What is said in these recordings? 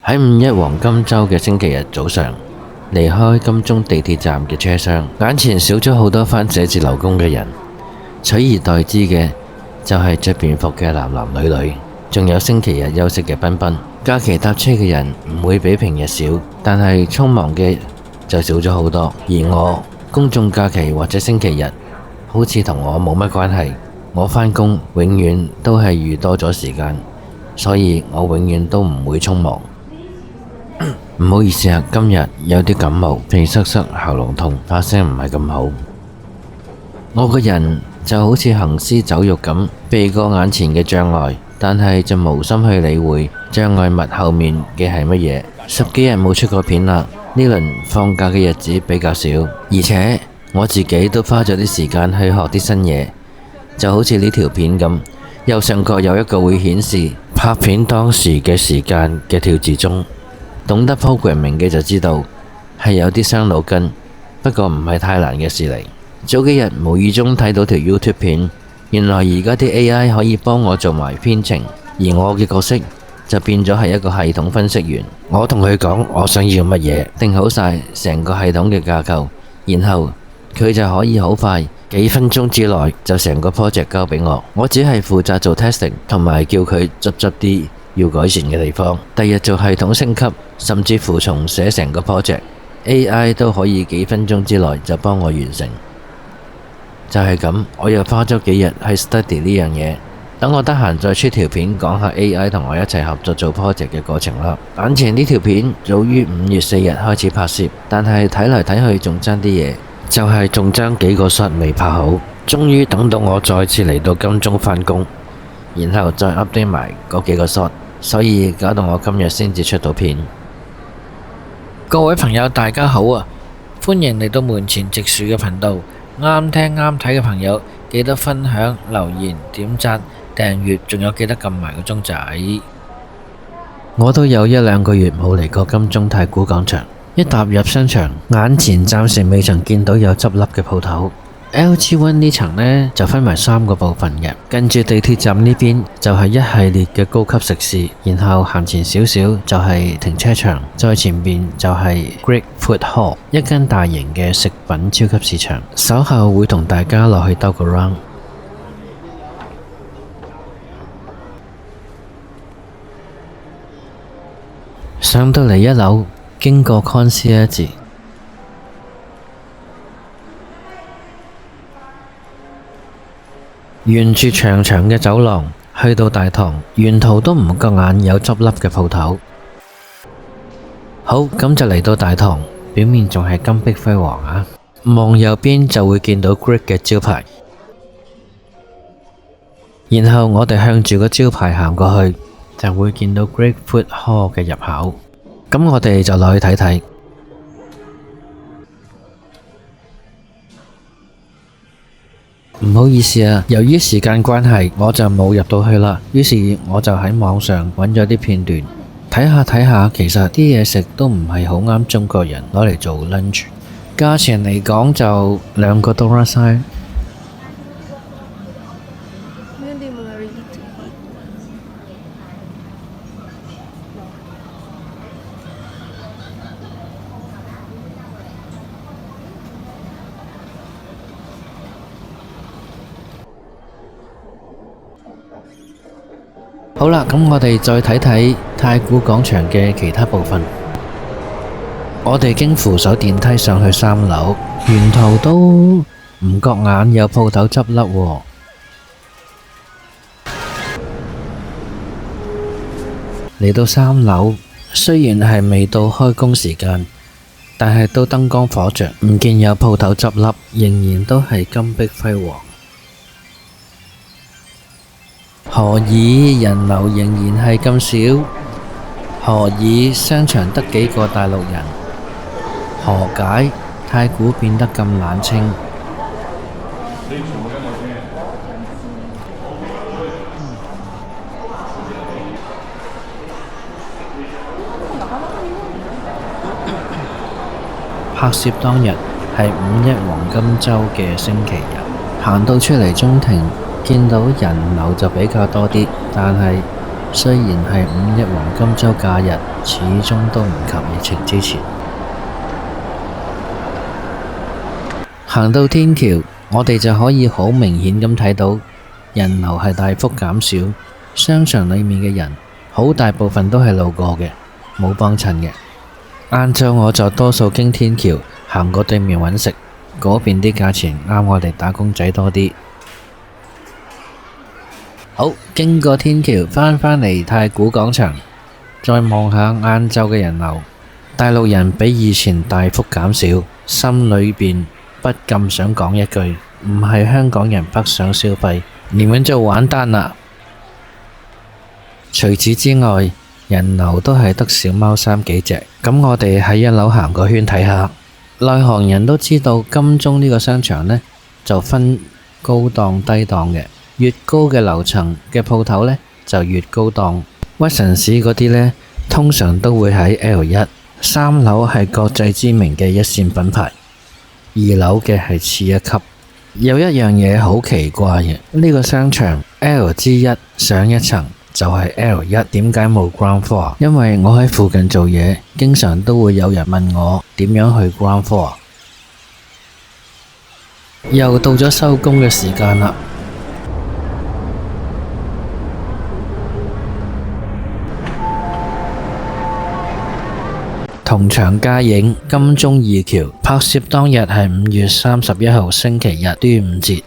喺五一黃金週嘅星期日早上，離開金鐘地鐵站嘅車廂，眼前少咗好多返寫字樓工嘅人，取而代之嘅就係着便服嘅男男女女，仲有星期日休息嘅賓賓。假期搭車嘅人唔會比平日少，但係匆忙嘅就少咗好多。而我公眾假期或者星期日，好似同我冇乜關係。我返工永遠都係預多咗時間，所以我永遠都唔會匆忙。唔好意思啊，今日有啲感冒，鼻塞塞、喉嚨痛，把聲唔係咁好。我個人就好似行屍走肉咁，避過眼前嘅障礙，但係就無心去理會障礙物後面嘅係乜嘢。10幾日冇出過片啦，呢輪放假嘅日子比較少，而且我自己都花咗啲時間去學啲新嘢，就好似呢條片咁，右上角有一個會顯示拍片當時嘅時間嘅跳字鐘。懂得 programming 嘅就知道係有啲傷腦筋，不過唔係太難嘅事嚟。早幾日無意中睇到條 YouTube 片，原來而家啲 AI 可以幫我做埋編程，而我嘅角色就變咗係一個系統分析員。我同佢講我想要乜嘢，定好晒成個系統嘅架構，然後佢就可以好快幾分鐘之內就成個 project 交俾我。我只係負責做 testing 同埋叫佢執啲要改善嘅地方。第日做系統升級，甚至乎重寫成個 project， AI 都可以幾分鐘之內就幫我完成。就係咁，我又花咗幾日去 study 呢樣嘢。等我得閒再出條片講下 AI 同我一齊合作做 project 嘅過程啦。眼前呢條片早於5月4日開始拍攝，但係睇嚟睇去仲爭啲嘢，就係仲爭幾個 shot 未拍好。終於等到我再次嚟到金鐘返工，然後再 update 埋嗰幾個 shot， 所以搞到我今日先至出到片。各位朋友大家好啊，歡迎嚟到門前直樹嘅頻道。啱聽啱睇嘅朋友記得分享、留言、點讚、訂閱，仲有記得撳埋個鐘仔。我都有1-2個月冇嚟過金鐘太古廣場，一踏入商場，眼前暫時未曾見到有執笠嘅鋪頭。LG1 呢層呢就分為3個部分嘅，跟住地鐵站呢邊就係一系列嘅高級食肆，然後行前少少就係停車場，再前邊就係 Great Food Hall， 一間大型嘅食品超級市場。稍後會同大家落去兜個 round。上到嚟1樓，經過 concierge，沿住長長嘅走廊去到大堂，沿途都唔覺眼有執笠嘅鋪頭。好，咁就嚟到大堂，表面仲係金碧輝煌啊！望右邊就會見到 Great 嘅招牌，然後我哋向住個招牌行過去，就會見到 Great Food Hall 嘅入口。咁我哋就落去睇睇。唔好意思啊，由於時間關係，我就冇入到去啦。於是我就喺網上揾咗啲片段，睇下睇下，其實啲嘢食都唔係好啱中國人攞嚟做 lunch。價錢嚟講就2個dollar sign。好啦，咁我哋再睇睇太古廣場嘅其他部分。我哋經扶手電梯上去3樓，沿途都唔覺眼有鋪頭執笠喎。嚟到3樓，雖然係未到開工時間，但係都燈光火著，唔見有鋪頭執笠，仍然都係金碧輝煌。何以人流仍然係咁少？何以商場得幾個大陸人？何解太古變得咁冷清？拍攝當日係5一黃金週嘅星期日，行到出嚟中庭，見到人流就比較多啲，但係雖然係五一黃金週假日，始終都唔及疫情之前。行到天橋，我哋就可以好明顯咁睇到人流係大幅減少，商場裡面嘅人好大部分都係路過嘅，冇幫襯嘅。晏晝我就多數經天橋行過對面揾食，嗰邊啲價錢啱我哋打工仔多啲。好，經過天橋返嚟太古廣場，再望下晏晝嘅人流，大陸人比以前大幅減少，心裏邊不禁想講一句：唔係香港人北上消費，你們就完蛋啦！除此之外，人流都係得小貓3幾隻，咁我哋喺一樓行個圈睇下。內行人都知道金鐘呢個商場呢，就分高檔低檔嘅，越高嘅樓層嘅鋪頭呢，就越高檔。屈臣氏嗰啲呢，通常都會喺 L1， 3樓係國際知名嘅一線品牌，2樓嘅係次一級。有一樣嘢好奇怪嘅，呢個商場 L 之一上一層就係 L1，點解冇 ground floor？ 因為我喺附近做嘢，經常都會有人問我點樣去 ground floor。又到咗收工嘅時間啦，同場加映金鐘二橋拍攝當日係5月31號星期日端午節。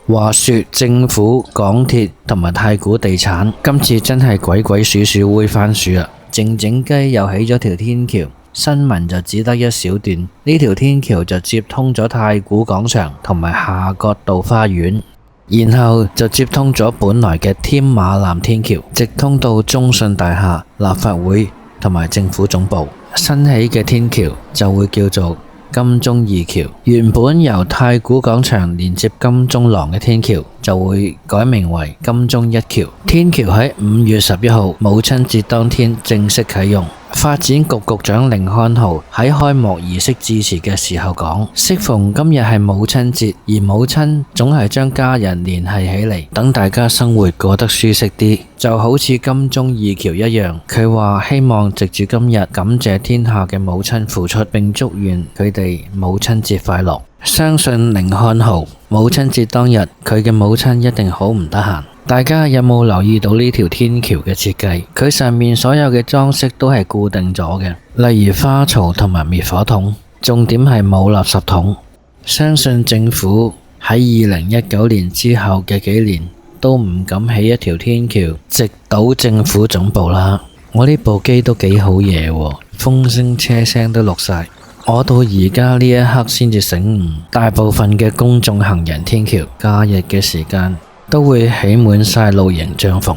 話說政府、港鐵同埋太古地產今次真係鬼鬼祟祟煨番薯啦！靜靜雞又起咗條天橋，新聞就只得一小段。呢條天橋就接通咗太古廣場同埋夏慤道花園，然後就接通咗本來嘅添馬艦天橋，直通到中信大廈、立法會同埋政府總部。新起嘅天橋就會叫做金鐘二橋，原本由太古廣場連接金鐘廊嘅天橋就會改名為金鐘一橋。天橋喺5月11號母親節當天正式啟用。發展局局長甯漢豪喺開幕儀式致辭嘅時候講：適逢今日係母親節，而母親總係將家人聯繫起嚟，等大家生活過得舒適啲，就好似金鐘二橋一樣。佢話希望藉住今日感謝天下嘅母親付出，並祝願佢哋母親節快樂。相信甯漢豪母親節當日，佢嘅母親一定好唔得閒。大家有冇留意到呢條天橋嘅設計？佢上面所有嘅裝飾都係固定咗嘅，例如花槽同埋滅火筒，重點係冇垃圾桶。相信政府喺2019年之後嘅幾年都唔敢起一條天橋直搗政府總部啦。我呢部機都幾好嘢喎，風聲車聲都錄晒。我到而家呢一刻先至醒悟，大部分嘅公眾行人天橋假日嘅時間都會起滿晒露營帳篷。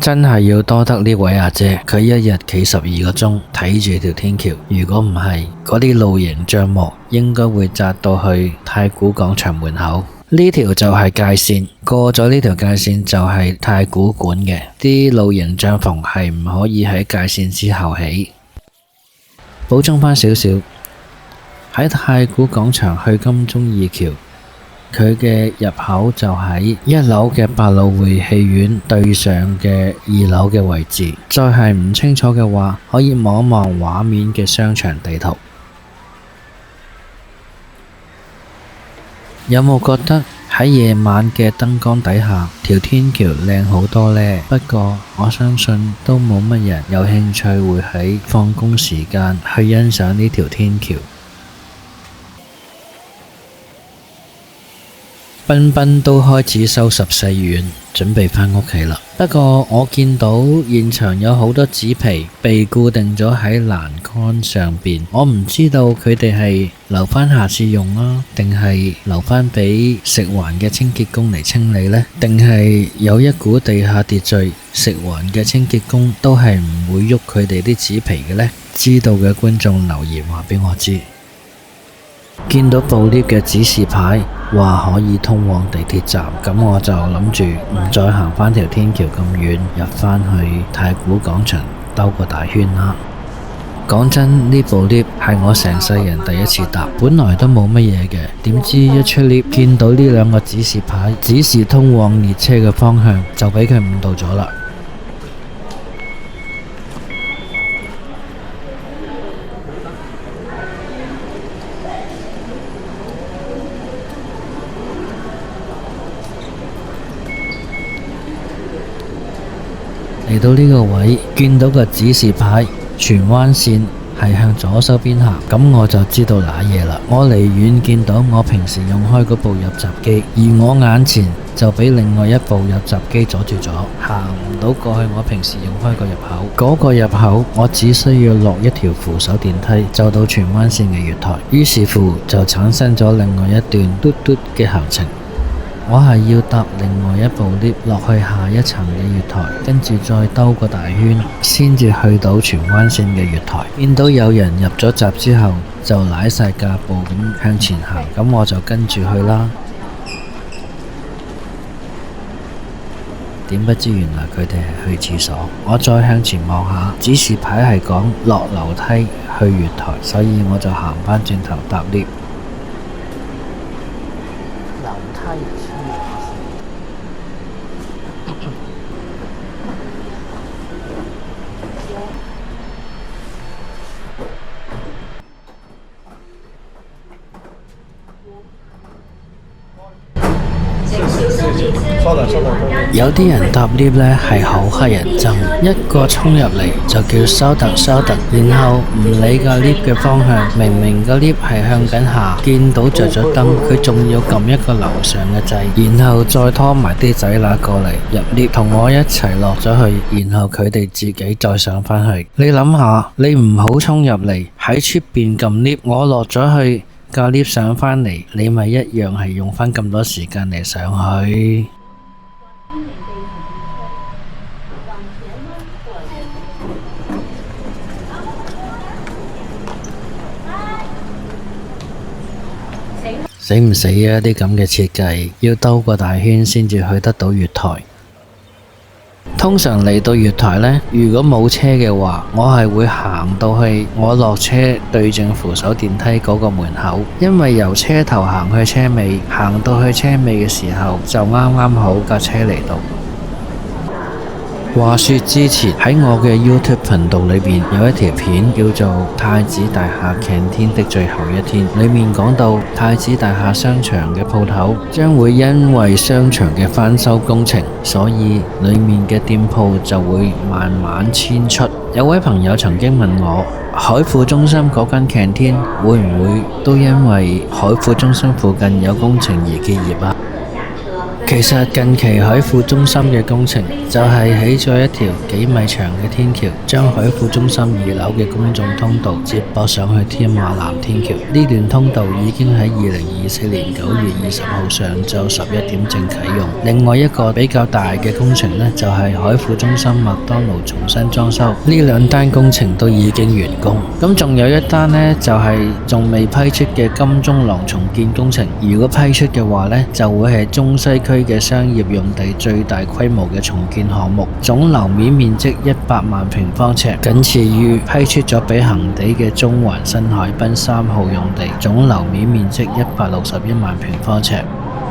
真係要多得呢位阿姐，佢一日企12個鐘睇住條天橋，如果唔係，嗰啲露營帳幕應該會紮到去太古廣場門口。呢條就係界線，過咗呢條界線就係太古館嘅，啲露營帳篷係唔可以喺界線之後起。補充返少少，喺太古廣場去金鐘二橋，佢嘅入口就喺1樓嘅百老匯戲院對上嘅2樓嘅位置。再係唔清楚嘅話，可以望一望畫面嘅商場地圖。有冇覺得喺夜晚嘅燈光底下，條天橋靚好多呢？不過我相信都冇乜人有興趣會喺放工時間去欣賞呢條天橋。彬彬都開始收拾細軟，準備返屋企啦。不過我見到現場有好多紙皮被固定咗喺欄杆上邊，我唔知道佢哋係留返下次用啊，定係留返俾食環嘅清潔工嚟清理呢？定係有一股地下秩序，食環嘅清潔工都係唔會喐佢哋啲紙皮嘅呢？知道嘅觀眾留言話俾我知。見到部 lift 嘅指示牌話可以通往地鐵站，咁我就諗住唔再行返條天橋咁遠，入返去太古廣場兜個大圈啦。講真，呢部 lift 係我成世人第一次搭，本來都冇乜嘢嘅，點知一出 lift 見到呢兩個指示牌，指示通往列車嘅方向，就俾佢誤導咗啦。嚟到呢個位，見到個指示牌，荃灣線係向左手邊行，咁我就知道瀨嘢啦。我離遠見到我平時用開嗰部入閘機，而我眼前就俾另外一部入閘機阻住咗，行唔到過去我平時用開個入口。嗰個入口我只需要落一條扶手電梯就到荃灣線嘅月台，於是乎就產生咗另外一段嘟嘟嘅行程。我係要搭另外一部 lift 落去下一層嘅月台，跟住再兜個大圈，先至去到荃灣線嘅月台。見到有人入咗閘之後，就舐晒腳步咁向前行，咁我就跟住去啦。點不知原來佢哋係去廁所。我再向前望下，指示牌係講落樓梯去月台，所以我就行返轉頭搭 lift。有啲人搭 lift 呢係好乞人憎，一個衝入嚟就叫收特收特，然後唔理個 lift 嘅方向，明明個 lift 係向緊下，見到着咗燈，佢仲要撳一個樓上嘅掣，然後再拖埋啲仔乸過嚟入 lift，同我一齊落咗去，然後佢哋自己再上返去。你諗下，你唔好衝入嚟喺出邊撳 lift，我落咗去架 lift 上返嚟，你咪一樣係用返咁多時間嚟上去。死唔死啊！啲咁嘅設計要兜個大圈先至去得到月台。通常嚟到月台呢，如果冇車嘅話，我係會行到去我落車對正扶手電梯嗰個門口，因為由車頭行去車尾，行到去車尾嘅時候就啱啱好架車嚟到。話說之前喺我嘅 YouTube 頻道裏邊有一條片叫做《太子大廈 Canteen 的最後一天》，裏面講到太子大廈商場嘅鋪頭將會因為商場嘅翻修工程，所以裏面嘅店鋪就會慢慢遷出。有位朋友曾經問我，海富中心嗰間 Canteen 會唔會都因為海富中心附近有工程而結業啊？其實近期海富中心嘅工程就係起咗一條幾米長嘅天橋，將海富中心2樓嘅公眾通道接駁上去天馬南天橋。呢段通道已經喺2024年9月20號上晝11點正啟用。另外一個比較大嘅工程呢，就係海富中心麥當勞重新裝修。呢兩單工程都已經完工。咁仲有一單呢，就係仲未批出嘅金鐘廊重建工程。如果批出嘅話呢，就會係中西區嘅商業用地最大規模嘅重建項目，總樓面面積100萬平方尺，僅次於批出咗俾恒地嘅中環新海濱3號用地，總樓面面積161萬平方尺。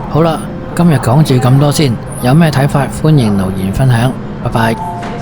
好啦，今日講住咁多先，有咩睇法歡迎留言分享，拜拜。